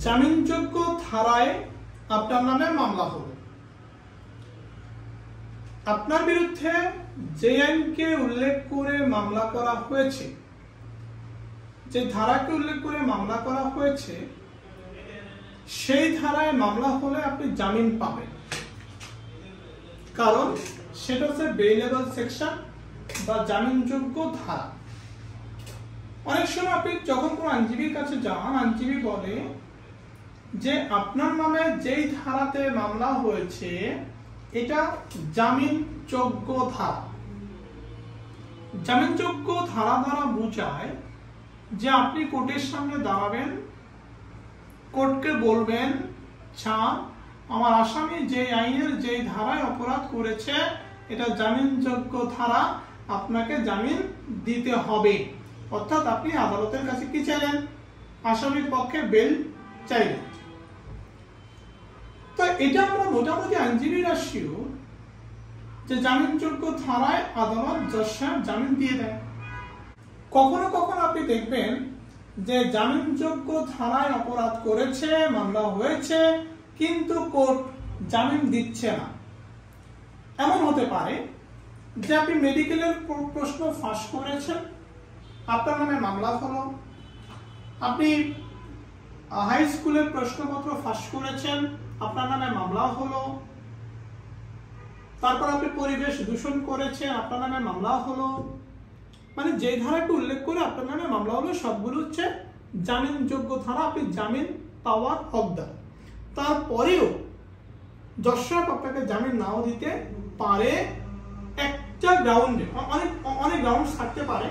জামিনযোগ্য ধারায় আপনার নামে মামলা হলো, আপনার বিরুদ্ধে যে আইনকে উল্লেখ করে মামলা করা হয়েছে, যে ধারাকে উল্লেখ করে মামলা করা হয়েছে, সেই ধারায় মামলা হলে আপনি জামিন পাবেন, কারণ সেটা হচ্ছে বেইলেবল সেকশন বা জামিনযোগ্য ধারা। অনেক সময় আপনি যখন কোনো আইনজীবীর কাছে যান, আইনজীবী বলে যে আপনার নামে যেই ধারাতে মামলা হয়েছে এটা জামিনযোগ্য ধারা। জামিনযোগ্য ধারা দ্বারা বোঝায় যে আপনি কোর্টের সামনে দাঁড়াবেন, কোর্টকে বলবেন, স্যার আমার আসামি যে আইনের যে ধারায় অপরাধ করেছে এটা জামিনযোগ্য ধারা, আপনাকে জামিন দিতে হবে। অর্থাৎ আপনি আদালতের কাছে কি চাইলেন? আসামির পক্ষে বেল চাইলেন। তো এটা আমরা মোটামুটি আইনজীবীরা শিওর যে জামিনযোগ্য ধারায় আদালত জজ সাহেব জামিন দিয়ে দেয়। কখনো কখনো আপনি দেখবেন যে জামিনযোগ্য ধারায় অপরাধ করেছে, মামলা হয়েছে, কিন্তু কোর্ট জামিন দিচ্ছে না। এমন হতে পারে যে আপনি মেডিকেলের প্রশ্ন ফাঁস করেছেন, আপনার নামে মামলা হলো। আপনি হাই স্কুলের প্রশ্নপত্র ফাঁস করেছেন, আপনার নামে মামলা হলো। তারপর আপনি পরিবেশ দূষণ করেছেন, আপনার নামে মামলা হলো। মানে যে ধারাকে উল্লেখ করে আপনার নামে মামলা হলো সবগুলো হচ্ছে জামিনযোগ্য ধারা, আপনি জামিন পাওয়ার হকদার। তারপরেও জজ সাহেব আপনাকে জামিন নাও দিতে পারে একটা গ্রাউন্ডে। অনেক গ্রাউন্ড থাকতে পারে।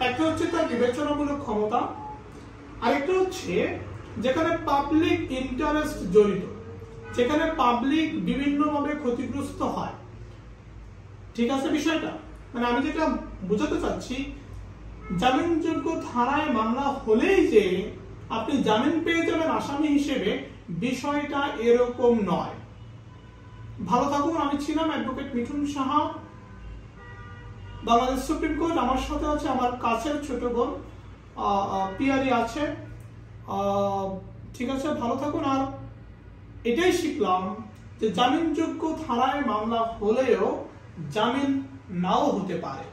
একটা হচ্ছে তার বিবেচনামূলক ক্ষমতা, আরেকটা হচ্ছে যেখানে পাবলিক ইন্টারেস্ট জড়িত, যেখানে পাবলিক বিভিন্নভাবে ক্ষতিগ্রস্ত হয়। ঠিক আছে বিষয়টা? মানে আমি যেটা বোঝাতে চাচ্ছি, জামিনযোগ্য ধারায় মামলা হলেই যে আপনি জামিন পেয়ে যাবেন আসামি হিসেবে, বিষয়টা এরকম নয়। ভালো থাকুন। আমি ছিলাম advocate Mithun Saha, Bangladesh supreme court. আমার সাথে আছে আমার কাছের ছোট বোন পিয়ারি আছে। ঠিক আছে, ভালো থাকুন। আর এটাই শিখলাম যে জামিনযোগ্য ধারায় মামলা হলেও জামিন নাও হতে পারে।